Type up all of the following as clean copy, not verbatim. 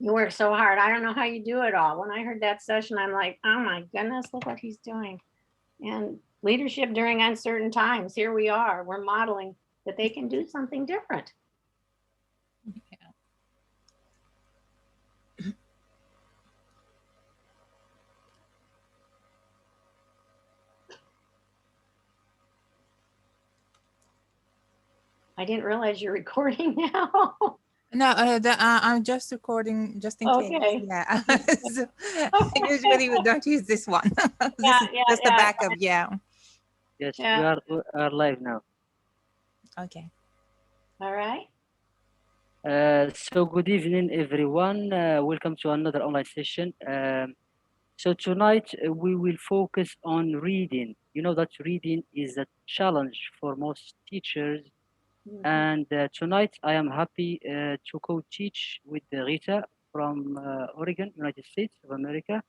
You work so hard. I don't know how you do it all. When I heard that session, I'm like, oh my goodness, look what he's doing. And leadership during uncertain times. Here we are. We're modeling that they can do something different. Yeah. I didn't realize you're recording now. No, I'm just recording just in case. Okay. Yeah. So, usually we don't use this one. This is just a backup. Yeah. Yes, Yeah. we are live now. Okay. All right. So good evening, everyone. Welcome to another online session. So tonight we will focus on reading. You know that reading is a challenge for most teachers. And tonight I am happy to co-teach with Rita from Oregon, United States of America.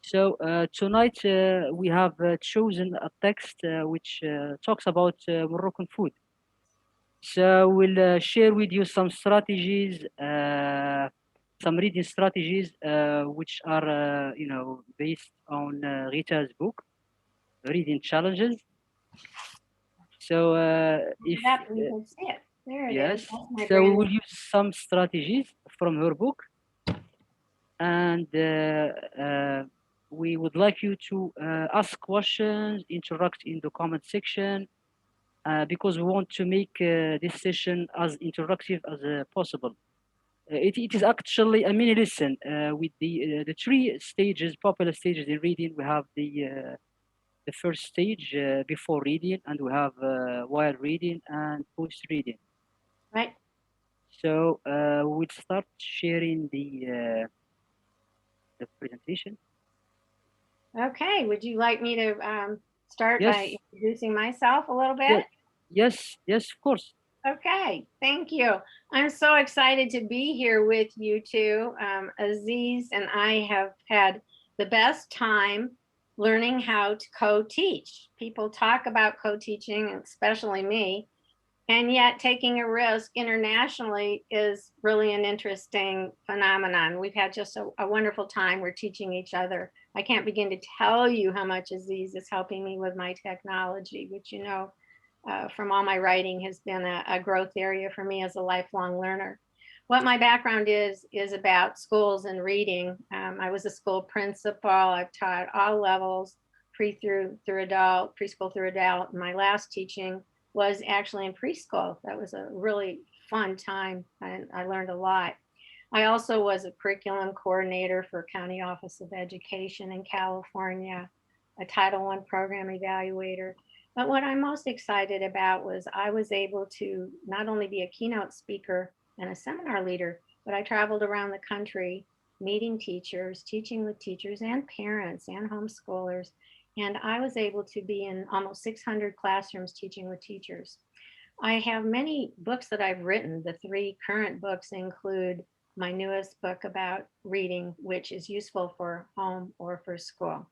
So tonight we have chosen a text which talks about Moroccan food. So we'll share with you some strategies, some reading strategies, which are, based on Rita's book, Reading Challenges. So if we can see it. There it yes, is. That's my so we brand will use some strategies from her book, and we would like you to ask questions, interact in the comment section, because we want to make this session as interactive as possible. It is actually a mini lesson with the three stages, popular stages in reading. We have the first stage before reading, and we have while reading and post reading. right. So we'll start sharing the presentation. Okay. Would you like me to start Yes. by introducing myself a little bit? Yes, of course. Okay, thank you. I'm so excited to be here with you two. Aziz and I have had the best time learning how to co-teach. People talk about co-teaching, especially me, and yet taking a risk internationally is really an interesting phenomenon. We've had just a wonderful time. We're teaching each other. I can't begin to tell you how much Aziz is helping me with my technology, which, from all my writing has been a growth area for me as a lifelong learner. What my background is about schools and reading. I was a school principal. I've taught all levels, preschool through adult. My last teaching was actually in preschool. That was a really fun time, and I learned a lot. I also was a curriculum coordinator for County Office of Education in California, a Title I program evaluator. But what I'm most excited about was I was able to not only be a keynote speaker and a seminar leader, but I traveled around the country meeting teachers, teaching with teachers and parents and homeschoolers. And I was able to be in almost 600 classrooms teaching with teachers. I have many books that I've written. The three current books include my newest book about reading, which is useful for home or for school.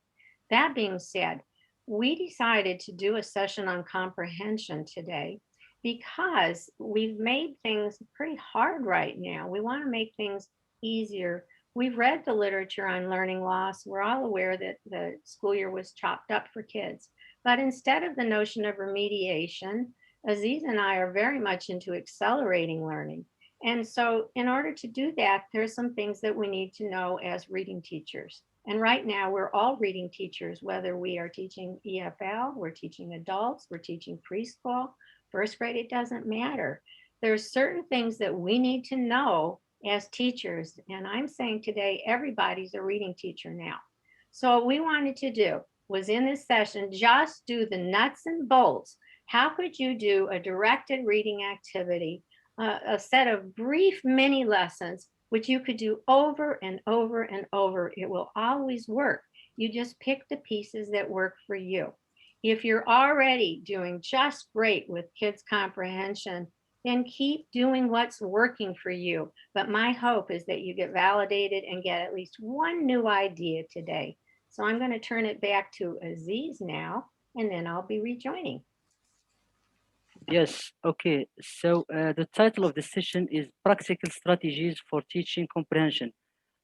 That being said, we decided to do a session on comprehension today because we've made things pretty hard right now. We want to make things easier. We've read the literature on learning loss. We're all aware that the school year was chopped up for kids. But instead of the notion of remediation, Aziz and I are very much into accelerating learning. And so in order to do that, there's some things that we need to know as reading teachers. And right now we're all reading teachers, whether we are teaching EFL, we're teaching adults, we're teaching preschool, first grade, it doesn't matter. There's certain things that we need to know as teachers. And I'm saying today, everybody's a reading teacher now. So what we wanted to do was in this session, just do the nuts and bolts. How could you do a directed reading activity, a set of brief mini lessons, which you could do over and over and over. It will always work. You just pick the pieces that work for you. If you're already doing just great with kids' comprehension, then keep doing what's working for you. But my hope is that you get validated and get at least one new idea today. So I'm going to turn it back to Aziz now, and then I'll be rejoining. Yes, okay. So the title of the session is Practical Strategies for Teaching Comprehension.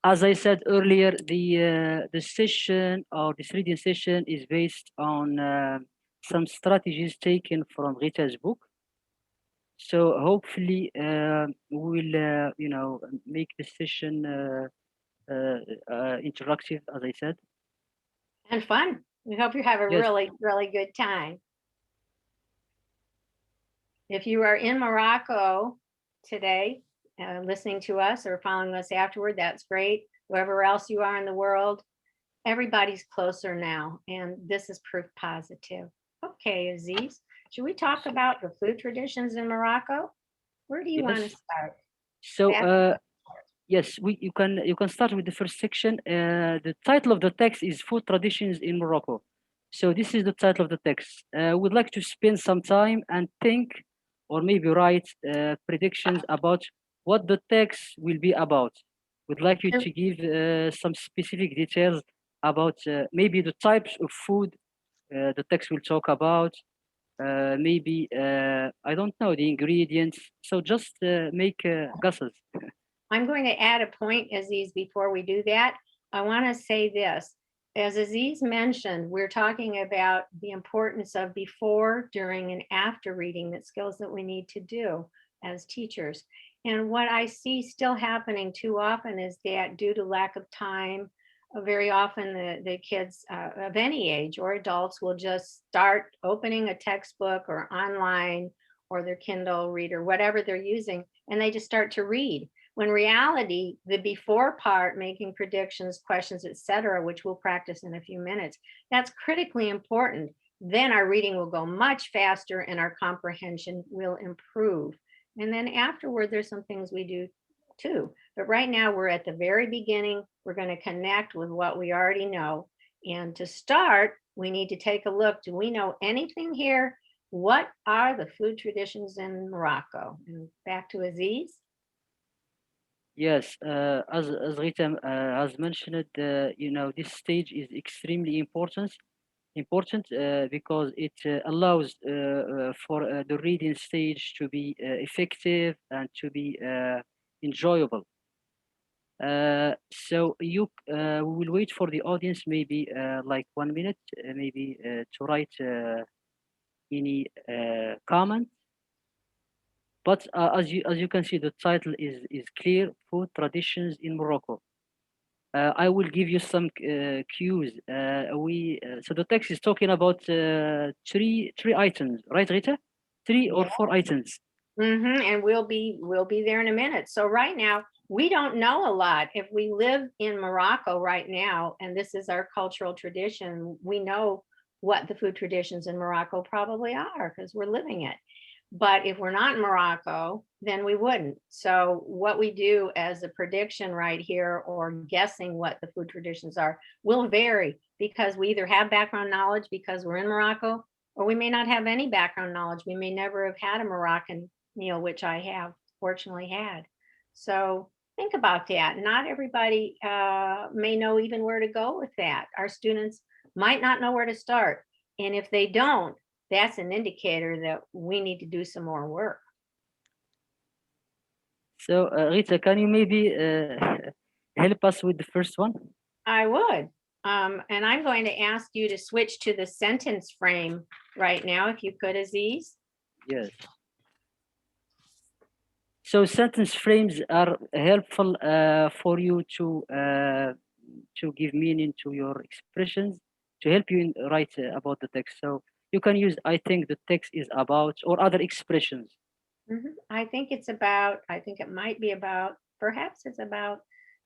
As I said earlier, the session or this reading session is based on some strategies taken from Rita's book. So hopefully we will, make the session interactive, as I said. And fun. We hope you have a Yes. really, really good time. If you are in Morocco today, listening to us or following us afterward, that's great. Wherever else you are in the world, everybody's closer now, and this is proof positive. Okay, Aziz, should we talk about the food traditions in Morocco? Where do you want to Yes. start? So yes, you can start with the first section. The title of the text is Food Traditions in Morocco. So this is the title of the text. We'd like to spend some time and think, or maybe write predictions about what the text will be about. We'd like you to give some specific details about maybe the types of food the text will talk about, maybe I don't know the ingredients. So just make guesses. I'm going to add a point, Aziz, before we do that. I want to say this. As Aziz mentioned, we're talking about the importance of before, during, and after reading, the skills that we need to do as teachers. And what I see still happening too often is that due to lack of time, very often the kids of any age or adults will just start opening a textbook or online or their Kindle reader, whatever they're using, and they just start to read. When reality, the before part, making predictions, questions, etc., which we'll practice in a few minutes, that's critically important. Then our reading will go much faster and our comprehension will improve. And then afterward, there's some things we do too. But right now we're at the very beginning. We're going to connect with what we already know. And to start, we need to take a look. Do we know anything here? What are the food traditions in Morocco? And back to Aziz. Yes, as Rita has mentioned, this stage is extremely important because it allows for the reading stage to be effective and to be enjoyable. So we will wait for the audience maybe like 1 minute, maybe to write any comment. But as you can see, the title is clear: Food Traditions in Morocco. I will give you some cues. So the text is talking about three items, right, Rita? Three or four items. And we'll be there in a minute. So right now, we don't know a lot. If we live in Morocco right now, and this is our cultural tradition, we know what the food traditions in Morocco probably are because we're living it. But if we're not in Morocco, then we wouldn't. So what we do as a prediction right here or guessing what the food traditions are will vary because we either have background knowledge because we're in Morocco, or we may not have any background knowledge. We may never have had a Moroccan meal, which I have fortunately had. So think about that. Not everybody may know even where to go with that. Our students might not know where to start. And if they don't, that's an indicator that we need to do some more work. So Rita, can you maybe help us with the first one? I would. And I'm going to ask you to switch to the sentence frame right now, if you could, Aziz. Yes. So sentence frames are helpful for you to give meaning to your expressions, to help you write about the text. So you can use, I think the text is about, or other expressions. I think it's about, I think it might be about, perhaps it's about,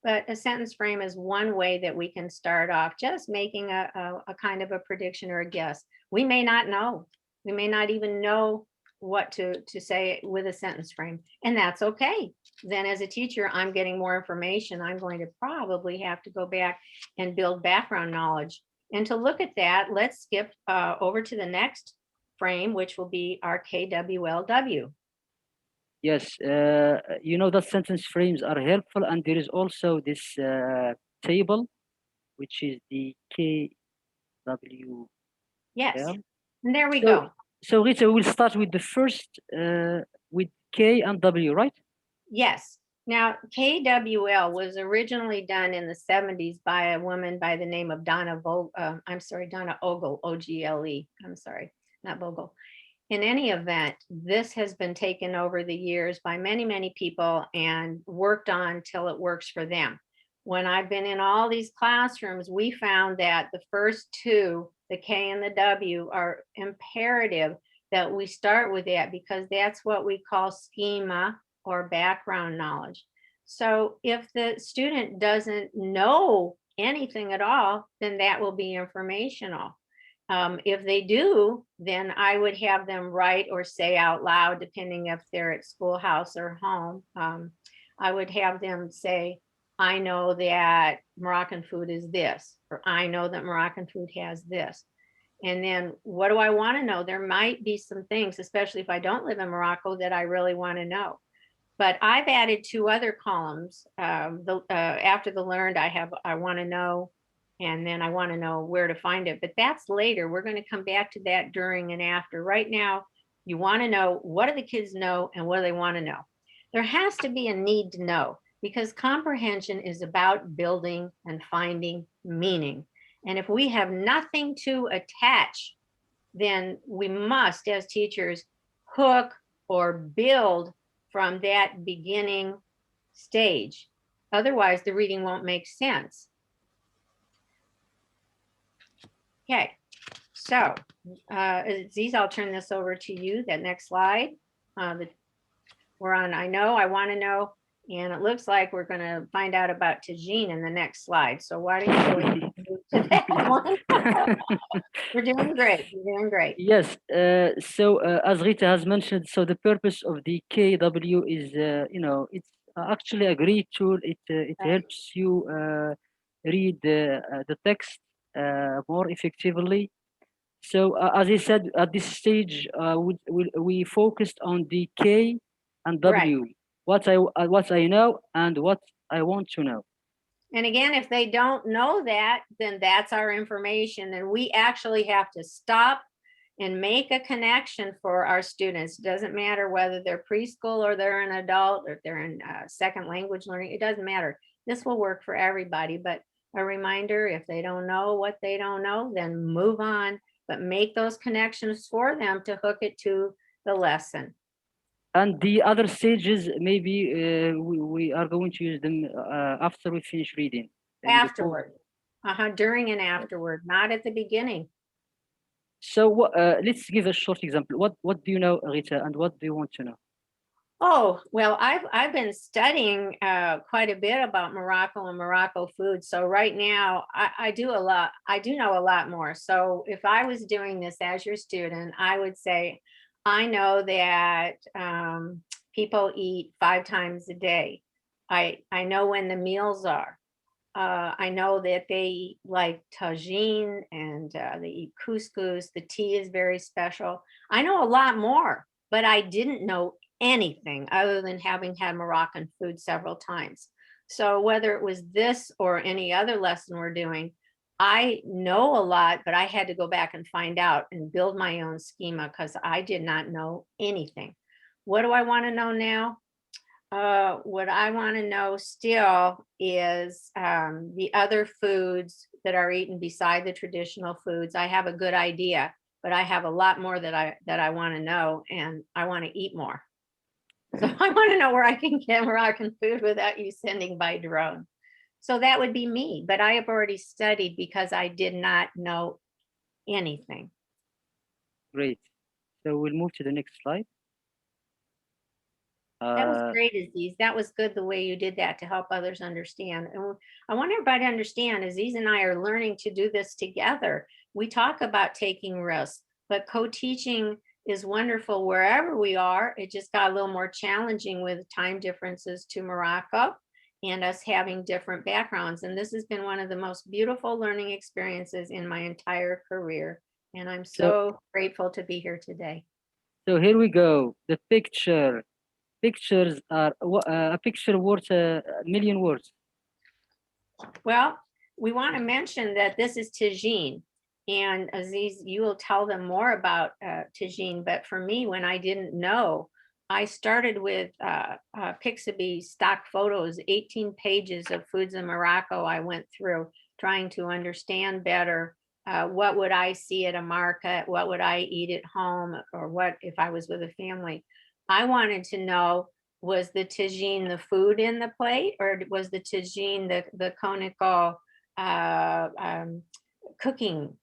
but a sentence frame is one way that we can start off just making a kind of a prediction or a guess. We may not know. We may not even know what to say with a sentence frame, and that's okay. Then as a teacher, I'm getting more information. I'm going to probably have to go back and build background knowledge. And to look at that, let's skip over to the next frame, which will be our KWLW. Yes, you know that sentence frames are helpful, and there is also this table, which is the KW. Yes, and there we go. So Rita, we'll start with the first, with K and W, right? Yes. Now, KWL was originally done in the 70s by a woman by the name of Donna Ogle, O-G-L-E. I'm sorry, not Vogel. In any event, this has been taken over the years by many, many people and worked on till it works for them. When I've been in all these classrooms, we found that the first two, the K and the W, are imperative that we start with that because that's what we call schema or background knowledge. So if the student doesn't know anything at all, then that will be informational. If they do, then I would have them write or say out loud, depending if they're at schoolhouse or home. I would have them say, I know that Moroccan food is this, or I know that Moroccan food has this. And then what do I want to know? There might be some things, especially if I don't live in Morocco, that I really want to know. But I've added two other columns. After the learned, I want to know, and then I want to know where to find it. But that's later. We're going to come back to that during and after. Right now, you want to know, what do the kids know and what do they want to know? There has to be a need to know, because comprehension is about building and finding meaning. And if we have nothing to attach, then we must, as teachers, hook or build from that beginning stage. Otherwise, the reading won't make sense. Okay, so Aziz, I'll turn this over to you. That next slide. We're on I know, I want to know, and it looks like we're going to find out about tagine in the next slide. So why don't you go ahead and move to that one? We're doing great. We're doing great. Yes. So as Rita has mentioned, so the purpose of the KW is, it's actually a great tool. It helps you read the text more effectively. So as I said, at this stage, we focused on the K and W, right. What I know and what I want to know. And again, if they don't know that, then that's our information. And we actually have to stop and make a connection for our students. It doesn't matter whether they're preschool or they're an adult or if they're in second language learning, it doesn't matter. This will work for everybody, but a reminder, if they don't know what they don't know, then move on, but make those connections for them to hook it to the lesson. And the other stages, maybe we are going to use them after we finish reading. Afterward, during and afterward, not at the beginning. So let's give a short example. What do you know, Rita, and what do you want to know? Oh, well, I've been studying quite a bit about Morocco and Morocco food. So right now I do know a lot more. So if I was doing this as your student, I would say, I know that people eat 5 times a day. I know when the meals are. I know that they eat like tagine and they eat couscous. The tea is very special. I know a lot more, but I didn't know anything other than having had Moroccan food several times. So whether it was this or any other lesson we're doing, I know a lot, but I had to go back and find out and build my own schema because I did not know anything. What do I want to know now? What I want to know still is the other foods that are eaten beside the traditional foods. I have a good idea, but I have a lot more that I want to know, and I want to eat more. So I want to know where I can get Moroccan food without you sending by drone. So that would be me, but I have already studied because I did not know anything. Great. So we'll move to the next slide. That was great, Aziz. That was good the way you did that to help others understand. And I want everybody to understand, Aziz and I are learning to do this together. We talk about taking risks, but co-teaching is wonderful wherever we are. It just got a little more challenging with time differences to Morocco and us having different backgrounds. And this has been one of the most beautiful learning experiences in my entire career. And I'm so grateful to be here today. So here we go. The picture. Pictures are a picture worth a million words. Well, we want to mention that this is tagine. And Aziz, you will tell them more about tagine. But for me, when I didn't know, I started with Pixabay stock photos, 18 pages of foods in Morocco I went through, trying to understand better what would I see at a market, what would I eat at home, or what if I was with a family. I wanted to know, was the tagine the food in the plate, or was the tagine the conical cooking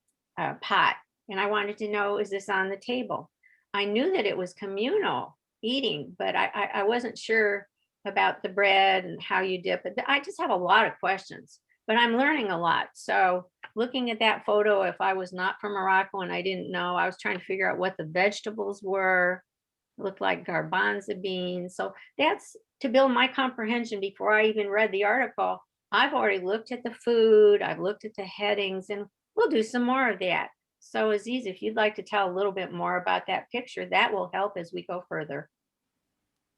pot? And I wanted to know, is this on the table? I knew that it was communal eating, but I wasn't sure about the bread and how you dip it. I just have a lot of questions, but I'm learning a lot. So looking at that photo, if I was not from Morocco and I didn't know, I was trying to figure out what the vegetables were. It looked like garbanzo beans. So that's to build my comprehension before I even read the article. I've already looked at the food, I've looked at the headings, and we'll do some more of that. So Aziz, if you'd like to tell a little bit more about that picture, that will help as we go further.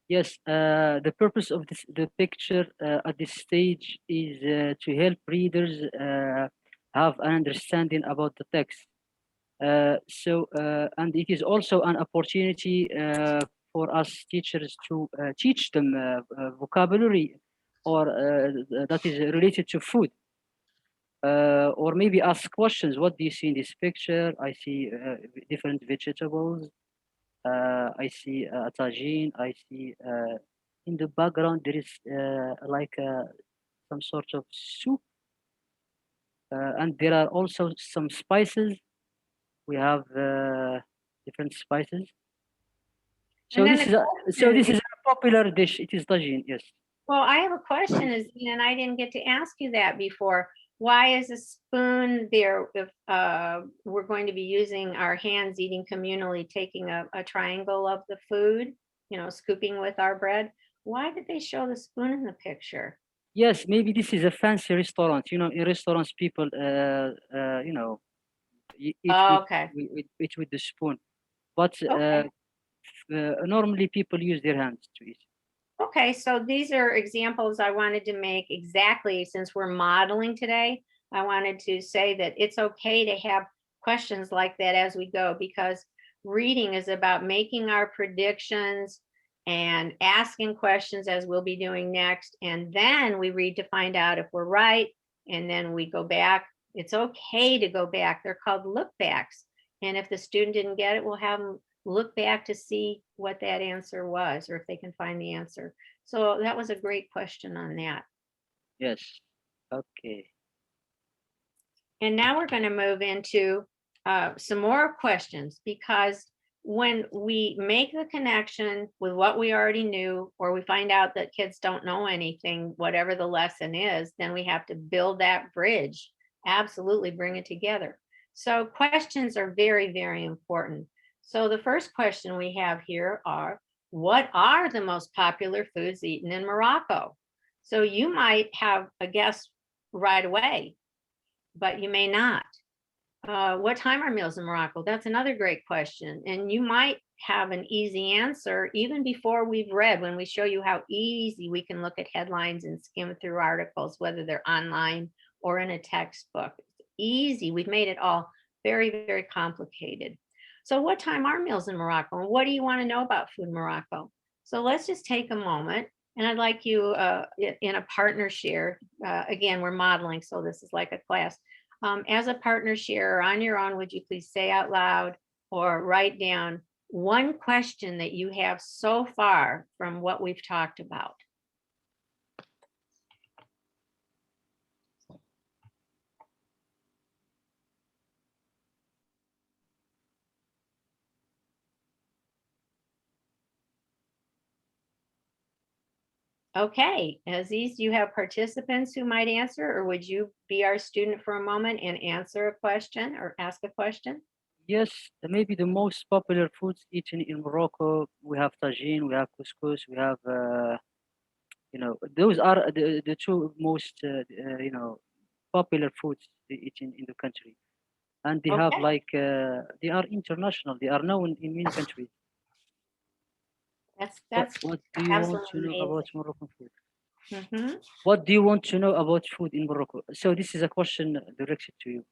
Yes, the purpose of the picture at this stage is to help readers have an understanding about the text. And it is also an opportunity for us teachers to teach them vocabulary or that is related to food. Or maybe ask questions. What do you see in this picture? I see different vegetables. I see a tagine. I see in the background there is like some sort of soup, and there are also some spices. We have different spices. So this is a popular dish. It is tagine. Yes. Well, I have a question, Azine, and I didn't get to ask you that before. Why is a spoon there if we're going to be using our hands eating communally, taking a triangle of the food, you know, scooping with our bread? Why did they show the spoon in the picture? Yes, maybe this is a fancy restaurant. You know, in restaurants, people, you know, eat, eat with the spoon. But normally people use their hands to eat. Okay, so these are examples I wanted to make exactly since we're modeling today. I wanted to say that it's okay to have questions like that as we go, because reading is about making our predictions and asking questions as we'll be doing next. And then we read to find out if we're right. And then we go back. It's okay to go back. They're called look backs. And if the student didn't get it, we'll have them look back to see what that answer was, or if they can find the answer. So that was a great question on that. Yes. Okay. And now we're going to move into some more questions, because when we make the connection with what we already knew, or we find out that kids don't know anything, whatever the lesson is, then we have to build that bridge. Absolutely bring it together. So questions are very, very important. So the first question we have here are, what are the most popular foods eaten in Morocco? So you might have a guess right away, but you may not. What time are meals in Morocco? That's another great question. And you might have an easy answer even before we've read, when we show you how easy we can look at headlines and skim through articles, whether they're online or in a textbook. It's easy. We've made it all very, very complicated. So what time are meals in Morocco? And what do you want to know about food in Morocco? So let's just take a moment. And I'd like you in a partner share. Again, we're modeling, so this is like a class. As a partner share or on your own, would you please say out loud or write down one question that you have so far from what we've talked about? Okay, Aziz, do you have participants who might answer, or would you be our student for a moment and answer a question or ask a question? Yes, maybe the most popular foods eaten in Morocco, we have tagine, we have couscous, we have, you know, those are the two most, you know, popular foods eaten in the country. And they have like, they are international, they are known in many countries. That's what do you want to know about Moroccan food? Mm-hmm. What do you want to know about food in Morocco? So this is a question directed to you.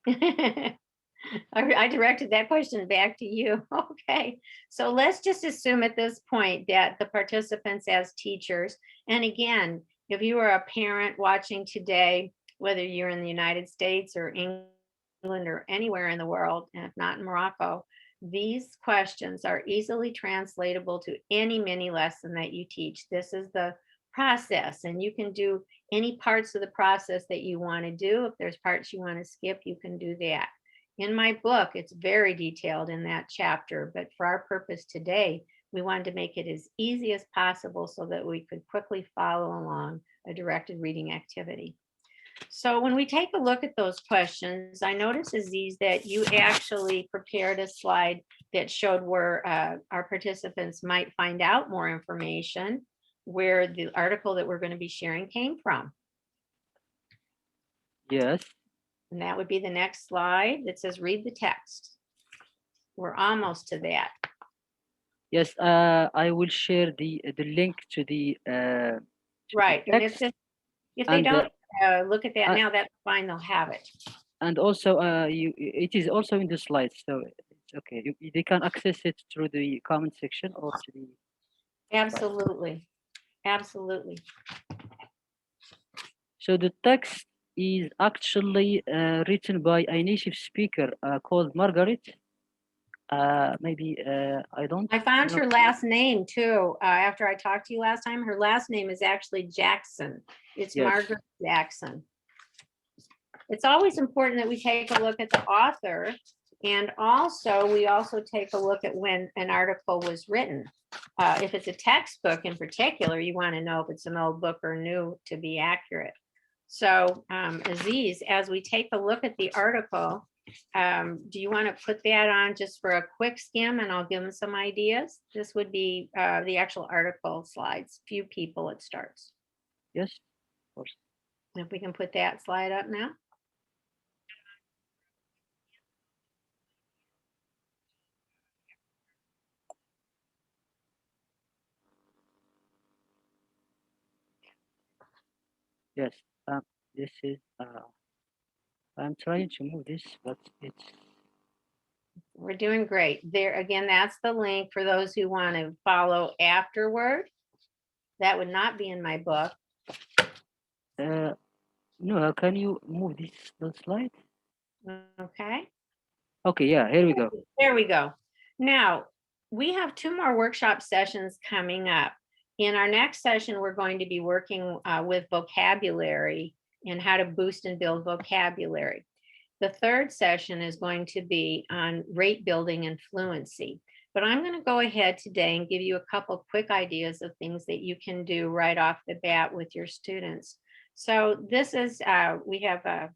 I directed that question back to you. Okay, so let's just assume at this point that the participants as teachers, and again, if you are a parent watching today, whether you're in the United States or England or anywhere in the world, and if not in Morocco, these questions are easily translatable to any mini lesson that you teach. This is the process, and you can do any parts of the process that you want to do. If there's parts you want to skip, you can do that. In my book, it's very detailed in that chapter, but for our purpose today, we wanted to make it as easy as possible so that we could quickly follow along a directed reading activity. So when we take a look at those questions, I noticed, Aziz, that you actually prepared a slide that showed where our participants might find out more information, where the article that we're going to be sharing came from. Yes. And that would be the next slide that says read the text. We're almost to that. Yes, I will share the link to the right. And text. If they don't look at that now, that's fine. They'll have it. And also, it is also in the slides, so it's okay. They can access it through the comment section or to the. Absolutely, absolutely. So the text is actually written by a native speaker called Margaret. Maybe I don't. I found her last name too. After I talked to you last time, her last name is actually Jackson. It's yes. Margaret Jackson. It's always important that we take a look at the author, and also we also take a look at when an article was written. If it's a textbook in particular, you want to know if it's an old book or new to be accurate. So Aziz, as we take a look at the article, do you want to put that on just for a quick skim and I'll give them some ideas? This would be the actual article slides, few people it starts. Yes, of course. If we can put that slide up now. Yes, this is, I'm trying to move this, but it's. We're doing great. There again, that's the link for those who want to follow afterward. That would not be in my book. No, can you move this slide? Okay. Okay, yeah, here we go. There we go. Now, we have 2 more workshop sessions coming up. In our next session, we're going to be working with vocabulary and how to boost and build vocabulary. The 3rd session is going to be on rate building and fluency. But I'm going to go ahead today and give you a couple quick ideas of things that you can do right off the bat with your students. So this is, we have a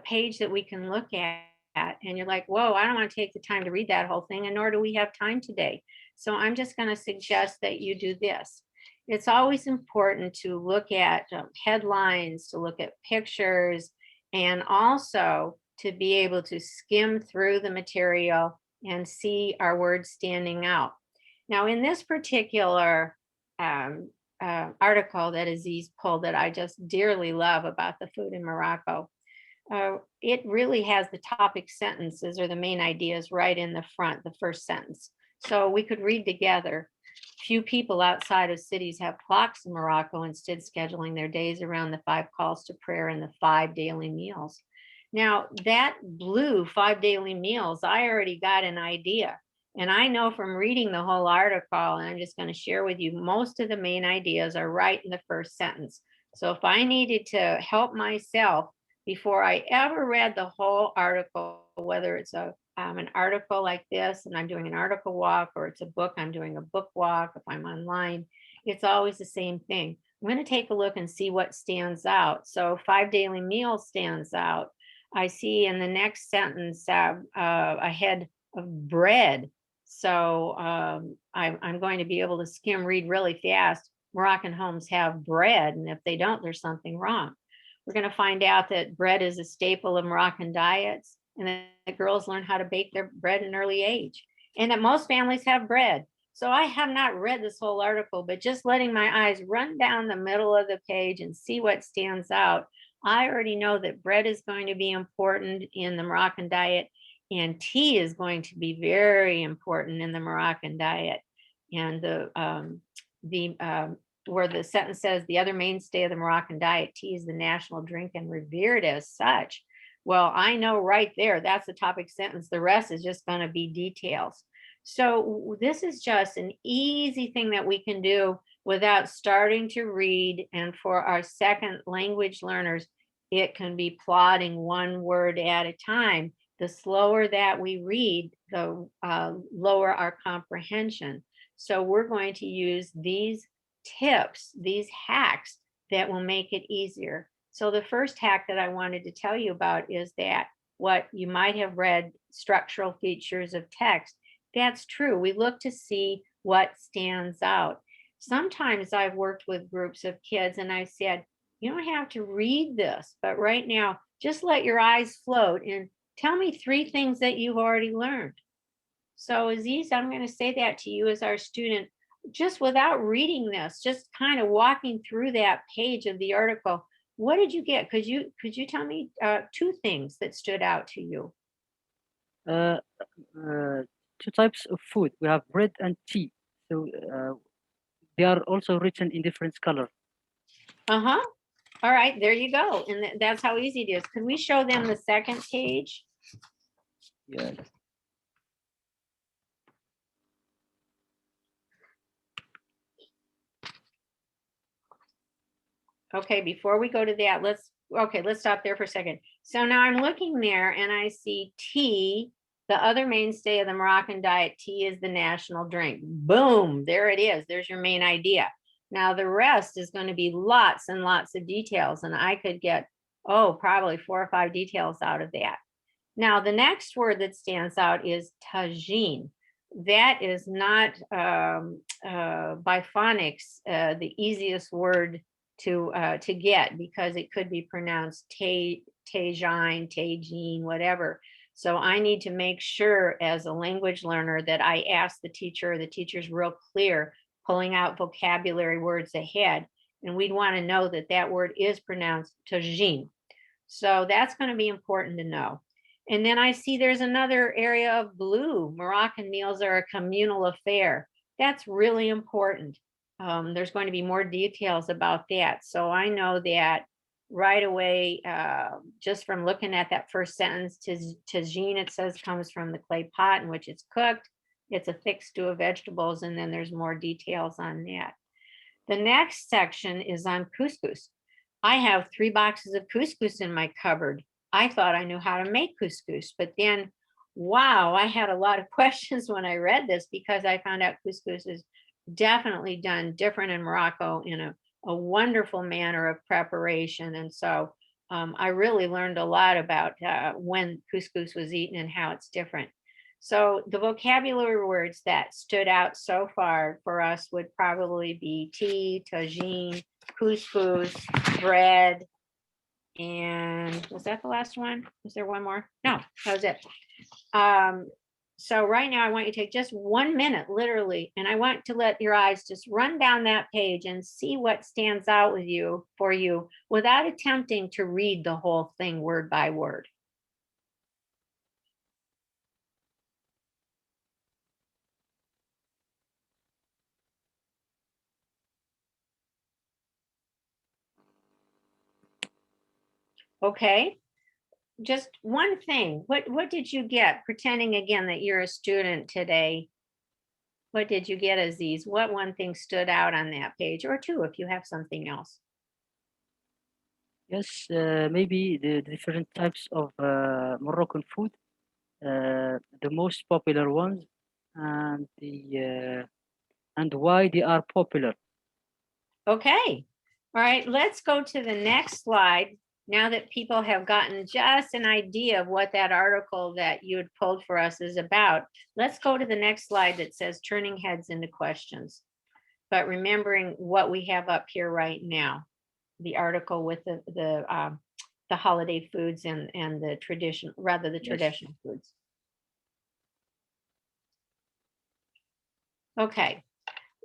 page that we can look at, and you're like, whoa, I don't want to take the time to read that whole thing, and nor do we have time today. So I'm just going to suggest that you do this. It's always important to look at headlines, to look at pictures, and also to be able to skim through the material and see our words standing out. Now, in this particular article that Aziz pulled that I just dearly love about the food in Morocco, it really has the topic sentences or the main ideas right in the front, the first sentence. So we could read together. Few people outside of cities have clocks in Morocco, instead scheduling their days around the 5 calls to prayer and the 5 daily meals. Now that blue 5 daily meals, I already got an idea. And I know from reading the whole article, and I'm just going to share with you, most of the main ideas are right in the first sentence. So if I needed to help myself before I ever read the whole article, whether it's an article like this and I'm doing an article walk, or it's a book, I'm doing a book walk, if I'm online, it's always the same thing. I'm going to take a look and see what stands out. So 5 daily meals stands out. I see in the next sentence ahead of bread. So I'm going to be able to skim read really fast. Moroccan homes have bread, and if they don't, there's something wrong. We're going to find out that bread is a staple of Moroccan diets, and that girls learn how to bake their bread at an early age, and that most families have bread. So I have not read this whole article, but just letting my eyes run down the middle of the page and see what stands out, I already know that bread is going to be important in the Moroccan diet, and tea is going to be very important in the Moroccan diet. And where the sentence says the other mainstay of the Moroccan diet, tea is the national drink and revered as such. Well, I know right there, that's the topic sentence. The rest is just going to be details. So this is just an easy thing that we can do without starting to read. And for our second language learners, it can be plotting one word at a time. The slower that we read, the lower our comprehension. So we're going to use these tips, these hacks that will make it easier. So the first hack that I wanted to tell you about is that what you might have read, structural features of text. That's true. We look to see what stands out. Sometimes I've worked with groups of kids and I said, you don't have to read this, but right now, just let your eyes float and tell me 3 things that you've already learned. So Aziz, I'm going to say that to you as our student, just without reading this, just kind of walking through that page of the article. What did you get? Could you tell me 2 things that stood out to you? 2 types of food. We have bread and tea. So they are also written in different color. Uh-huh. All right, there you go. And that's how easy it is. Could we show them the second page? Yeah. Okay, before we go to that, let's stop there for a second. So now I'm looking there and I see tea, the other mainstay of the Moroccan diet. Tea is the national drink. Boom, there it is. There's your main idea. Now the rest is going to be lots and lots of details, and I could get, probably 4 or 5 details out of that. Now the next word that stands out is tagine. That is not by phonics the easiest word to get, because it could be pronounced tagine, whatever. So I need to make sure as a language learner that I ask the teacher, the teacher's real clear, pulling out vocabulary words ahead. And we'd want to know that that word is pronounced tagine. So that's going to be important to know. And then I see there's another area of blue. Moroccan meals are a communal affair. That's really important. There's going to be more details about that. So I know that right away, just from looking at that first sentence, tagine, it says, comes from the clay pot in which it's cooked. It's a thick stew of vegetables, and then there's more details on that. The next section is on couscous. I have 3 boxes of couscous in my cupboard. I thought I knew how to make couscous, but then, wow, I had a lot of questions when I read this, because I found out couscous is definitely done different in Morocco in a wonderful manner of preparation. And so I really learned a lot about when couscous was eaten and how it's different. So the vocabulary words that stood out so far for us would probably be tea, tagine, couscous, bread, and was that the last one? Was there one more? No, that was it. So right now I want you to take just 1 minute, literally, and I want to let your eyes just run down that page and see what stands out with you for you without attempting to read the whole thing word by word. Okay, just one thing. What did you get? Pretending again that you're a student today. What did you get, Aziz? What one thing stood out on that page, or 2 if you have something else? Yes, maybe the different types of Moroccan food, the most popular ones, and and why they are popular. Okay. All right, let's go to the next slide. Now that people have gotten just an idea of what that article that you had pulled for us is about, let's go to the next slide that says turning heads into questions. But remembering what we have up here right now, the article with the holiday foods and the tradition, rather the traditional foods. Okay,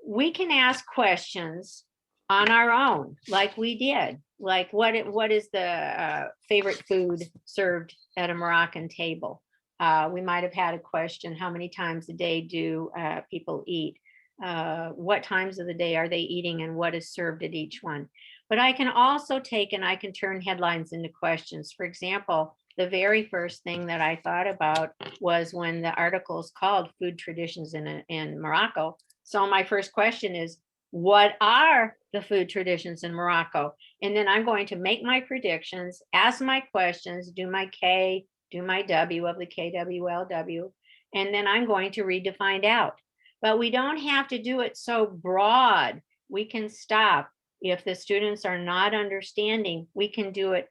we can ask questions on our own, like we did. Like what is the favorite food served at a Moroccan table? We might have had a question, how many times a day do people eat? What times of the day are they eating and what is served at each one? But I can also take and I can turn headlines into questions. For example, the very first thing that I thought about was when the article is called Food Traditions in Morocco. So my first question is, what are the food traditions in Morocco? And then I'm going to make my predictions, ask my questions, do my K, do my W of the KWLW, and then I'm going to read to find out. But we don't have to do it so broad. We can stop. If the students are not understanding, we can do it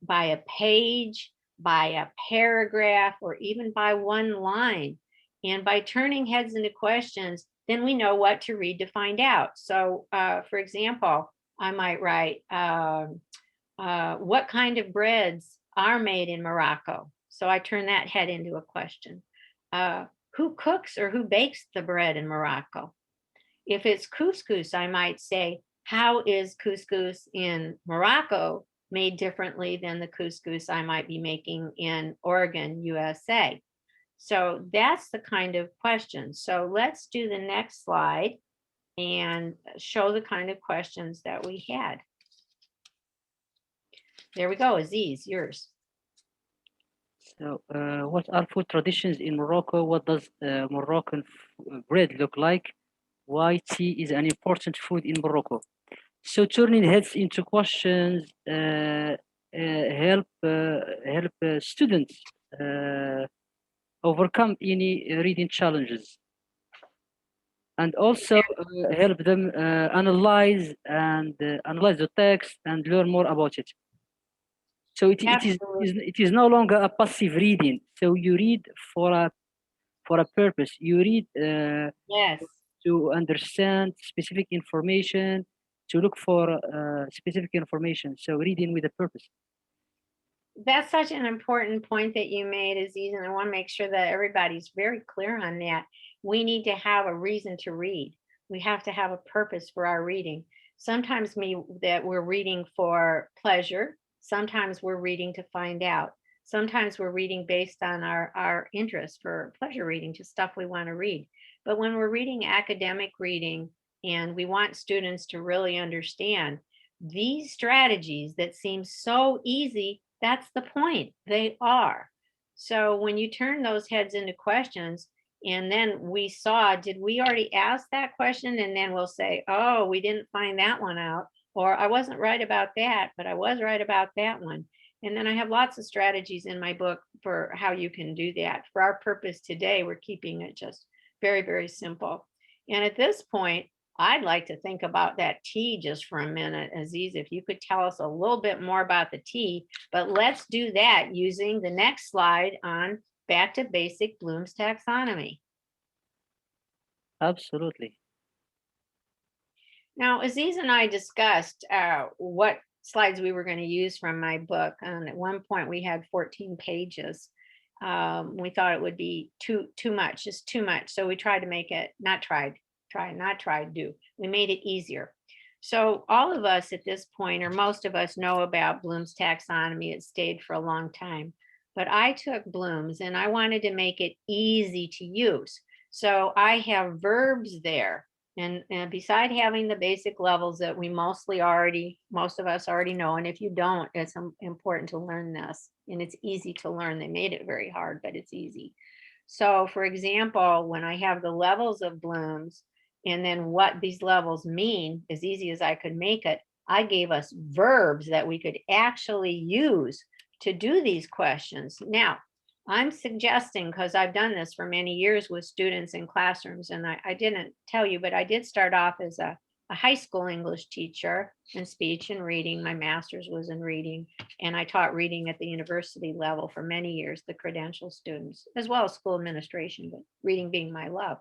by a page, by a paragraph, or even by one line. And by turning heads into questions, then we know what to read to find out. So for example, I might write, what kind of breads are made in Morocco? So I turn that head into a question. Who cooks or who bakes the bread in Morocco? If it's couscous, I might say, how is couscous in Morocco made differently than the couscous I might be making in Oregon, USA? So that's the kind of question. So let's do the next slide and show the kind of questions that we had. There we go, Aziz, yours. So, what are food traditions in Morocco? What does Moroccan bread look like? Why tea is an important food in Morocco? So, turning heads into questions help students overcome any reading challenges, and also help them analyze the text and learn more about it. So it is no longer a passive reading. So you read for a purpose. You read Yes. to understand specific information, to look for specific information. So reading with a purpose. That's such an important point that you made, Aziz, and I want to make sure that everybody's very clear on that. We need to have a reason to read. We have to have a purpose for our reading. Sometimes that we're reading for pleasure. Sometimes we're reading to find out. Sometimes we're reading based on our interest for pleasure reading, just stuff we want to read. But when we're reading academic reading and we want students to really understand these strategies that seem so easy, that's the point. They are. So when you turn those heads into questions, and then we saw, did we already ask that question? And then we'll say, oh, we didn't find that one out. Or I wasn't right about that, but I was right about that one. And then I have lots of strategies in my book for how you can do that. For our purpose today, we're keeping it just very, very simple. And at this point, I'd like to think about that tea just for a minute, Aziz, if you could tell us a little bit more about the tea, but let's do that using the next slide on Back to Basic Bloom's Taxonomy. Absolutely. Now, Aziz and I discussed what slides we were going to use from my book. At one point, we had 14 pages. We thought it would be too much, just too much. So we tried to make it, we made it easier. So all of us at this point, or most of us, know about Bloom's taxonomy. It stayed for a long time. But I took Bloom's and I wanted to make it easy to use. So I have verbs there. And beside having the basic levels that we most of us already know, and if you don't, it's important to learn this. And it's easy to learn. They made it very hard, but it's easy. So for example, when I have the levels of Bloom's, and then what these levels mean, as easy as I could make it, I gave us verbs that we could actually use to do these questions. Now, I'm suggesting, because I've done this for many years with students in classrooms, and I didn't tell you, but I did start off as a high school English teacher in speech and reading. My master's was in reading, and I taught reading at the university level for many years, the credential students, as well as school administration, but reading being my love.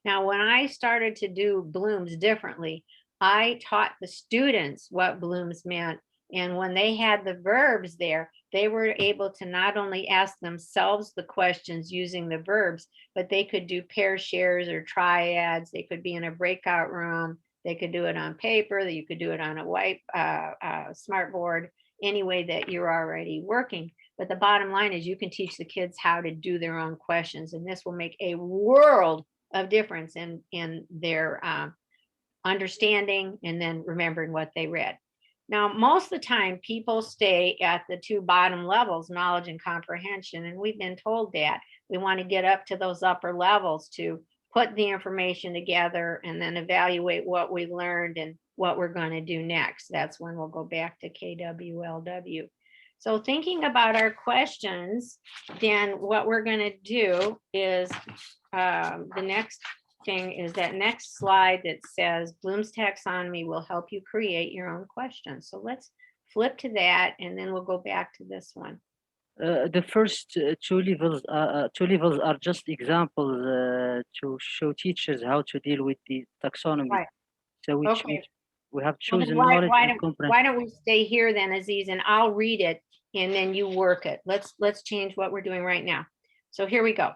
Now, when I started to do Bloom's differently, I taught the students what Bloom's meant. And when they had the verbs there, they were able to not only ask themselves the questions using the verbs, but they could do pair shares or triads. They could be in a breakout room. They could do it on paper, that you could do it on a white smartboard, any way that you're already working. But the bottom line is you can teach the kids how to do their own questions, and this will make a world of difference in their understanding and then remembering what they read. Now, most of the time, people stay at the two bottom levels, knowledge and comprehension, and we've been told that we want to get up to those upper levels to put the information together and then evaluate what we learned and what we're going to do next. That's when we'll go back to KWLW. So thinking about our questions, then what we're going to do is the next thing is that next slide that says Bloom's taxonomy will help you create your own questions. So let's flip to that, and then we'll go back to this one. The first two levels are just examples to show teachers how to deal with the taxonomy. Right. So Okay. we have Well, chosen then knowledge and why comprehension. don't we stay here then, Aziz, and I'll read it and then you work it. Let's change what we're doing right now. So here we go.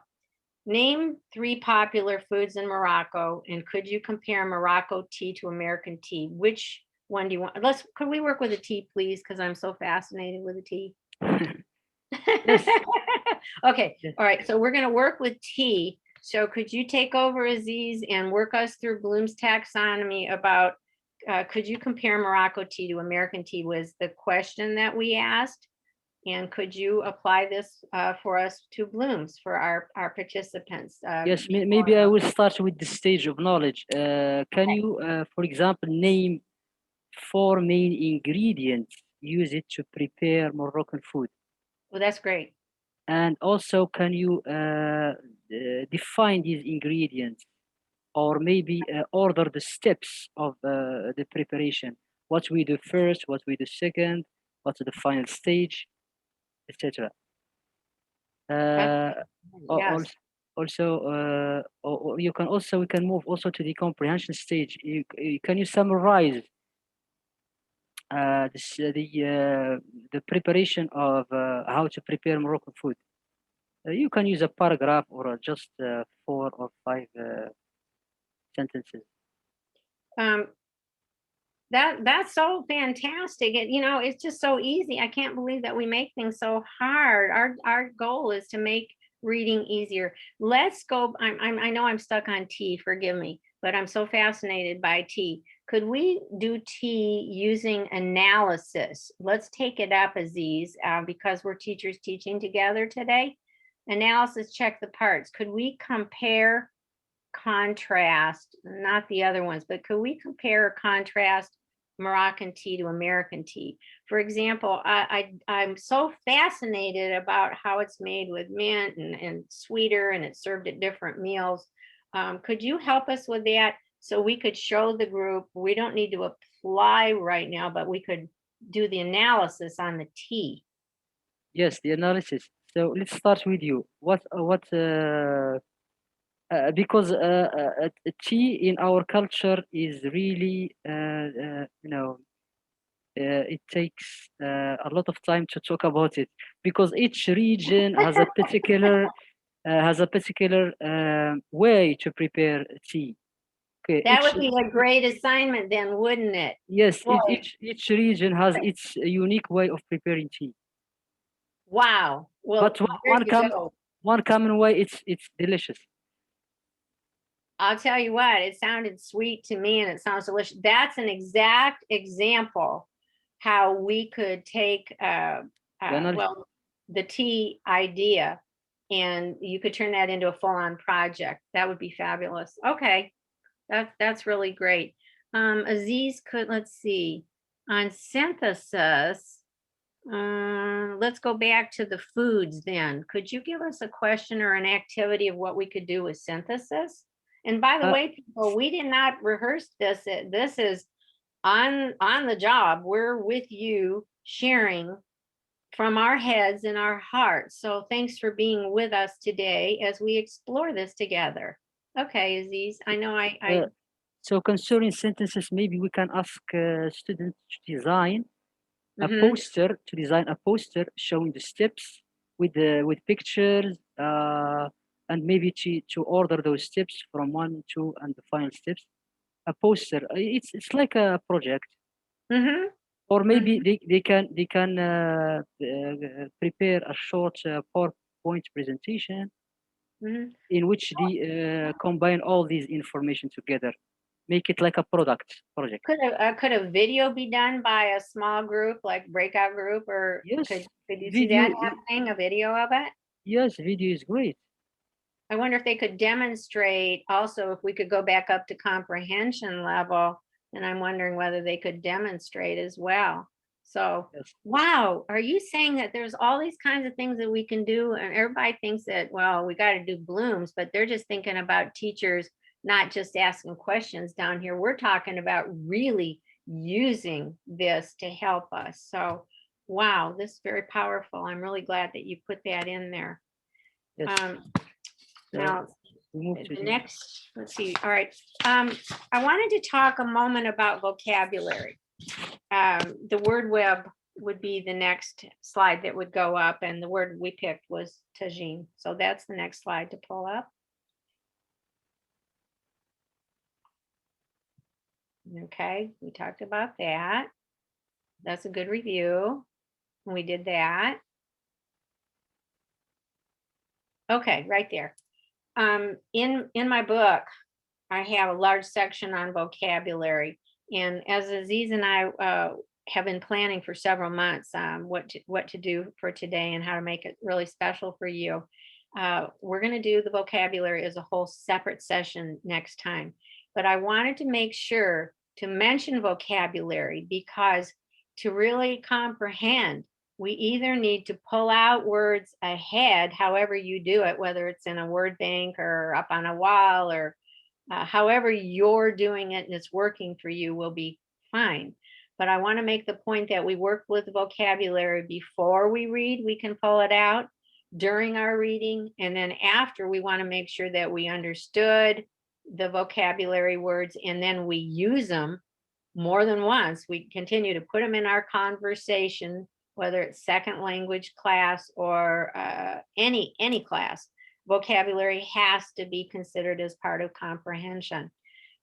Name 3 popular foods in Morocco, and could you compare Morocco tea to American tea? Which one do you want? Could we work with a tea, please? Because I'm so fascinated with a tea. Yes. Okay, Yes. all right, so we're gonna work with tea. So could you take over, Aziz, and work us through Bloom's taxonomy about, could you compare Morocco tea to American tea was the question that we asked. And could you apply this for us to Bloom's for our participants? Yes, maybe I will start with the stage of knowledge. Can you, for example, name 4 main ingredients used to prepare Moroccan food? Well, that's great. And also, can you define these ingredients, or maybe order the steps of the preparation? What we do first, what we do second, what's the final stage, etc. Yes. Also, we can move also to the comprehension stage. Can you summarize the preparation of how to prepare Moroccan food? You can use a paragraph or just 4 or 5 sentences. That's so fantastic. It's just so easy. I can't believe that we make things so hard. Our goal is to make reading easier. Let's go. I know I'm stuck on tea, forgive me, but I'm so fascinated by tea. Could we do tea using analysis? Let's take it up, Aziz, because we're teachers teaching together today. Analysis, check the parts. Could we compare, contrast, not the other ones, but could we compare or contrast Moroccan tea to American tea? For example, I'm so fascinated about how it's made with mint and sweeter, and it's served at different meals. Could you help us with that so we could show the group? We don't need to apply right now, but we could do the analysis on the tea. Yes, the analysis. So let's start with you. Because tea in our culture is really, it takes a lot of time to talk about it, because each region has a particular way to prepare tea. Okay, that would be a great assignment then, wouldn't it? Yes, each region has its unique way of preparing tea. Wow. Well, but one common way, it's delicious. I'll tell you what, it sounded sweet to me and it sounds delicious. That's an exact example how we could take the tea idea, and you could turn that into a full-on project. That would be fabulous. Okay, that's really great. Aziz, let's see, on synthesis, let's go back to the foods then. Could you give us a question or an activity of what we could do with synthesis? And by the way, people, we did not rehearse this. This is on the job. We're with you, sharing from our heads and our hearts. So thanks for being with us today as we explore this together. Okay, Aziz, I know so concerning sentences, maybe we can ask students to design a poster, showing the steps with pictures, and maybe to order those steps from 1, 2, and the final steps. a poster. It's like a project, Mm-hmm. or maybe they can prepare a short PowerPoint presentation Mm-hmm. in which they combine all these information together, make it like a project. Could a video be done by a small group, like breakout group, or Yes, could you see video. that happening? A video of it? Yes, video is great. I wonder if they could demonstrate also, if we could go back up to comprehension level, and I'm wondering whether they could demonstrate as well. So, Yes. wow, are you saying that there's all these kinds of things that we can do? And everybody thinks that, well, we got to do blooms, but they're just thinking about teachers not just asking questions down here. We're talking about really using this to help us. So, wow, this is very powerful. I'm really glad that you put that in there. Yes. Now, We move to the next, let's see, all right. I wanted to talk a moment about vocabulary. The word web would be the next slide that would go up, and the word we picked was tagine. So that's the next slide to pull up. Okay, we talked about that. That's a good review. We did that. Okay, right there. In my book, I have a large section on vocabulary, and as Aziz and I have been planning for several months what to do for today and how to make it really special for you. We're going to do the vocabulary as a whole separate session next time, but I wanted to make sure to mention vocabulary because to really comprehend, we either need to pull out words ahead, however you do it, whether it's in a word bank or up on a wall or however you're doing it and it's working for you will be fine. But I want to make the point that we work with vocabulary before we read, we can pull it out during our reading. And then after, we want to make sure that we understood the vocabulary words and then we use them more than once. We continue to put them in our conversation, whether it's second language class or any class. Vocabulary has to be considered as part of comprehension.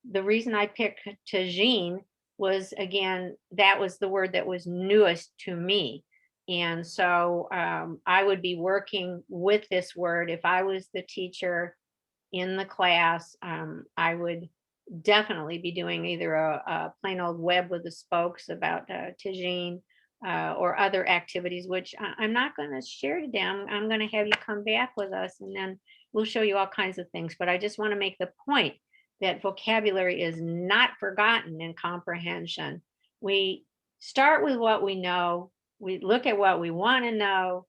The reason I picked tagine was, again, that was the word that was newest to me. And so I would be working with this word. If I was the teacher in the class, I would definitely be doing either a plain old web with the spokes about tagine or other activities, which I'm not going to share today. I'm going to have you come back with us and then we'll show you all kinds of things. But I just want to make the point that vocabulary is not forgotten in comprehension. We start with what we know. We look at what we want to know.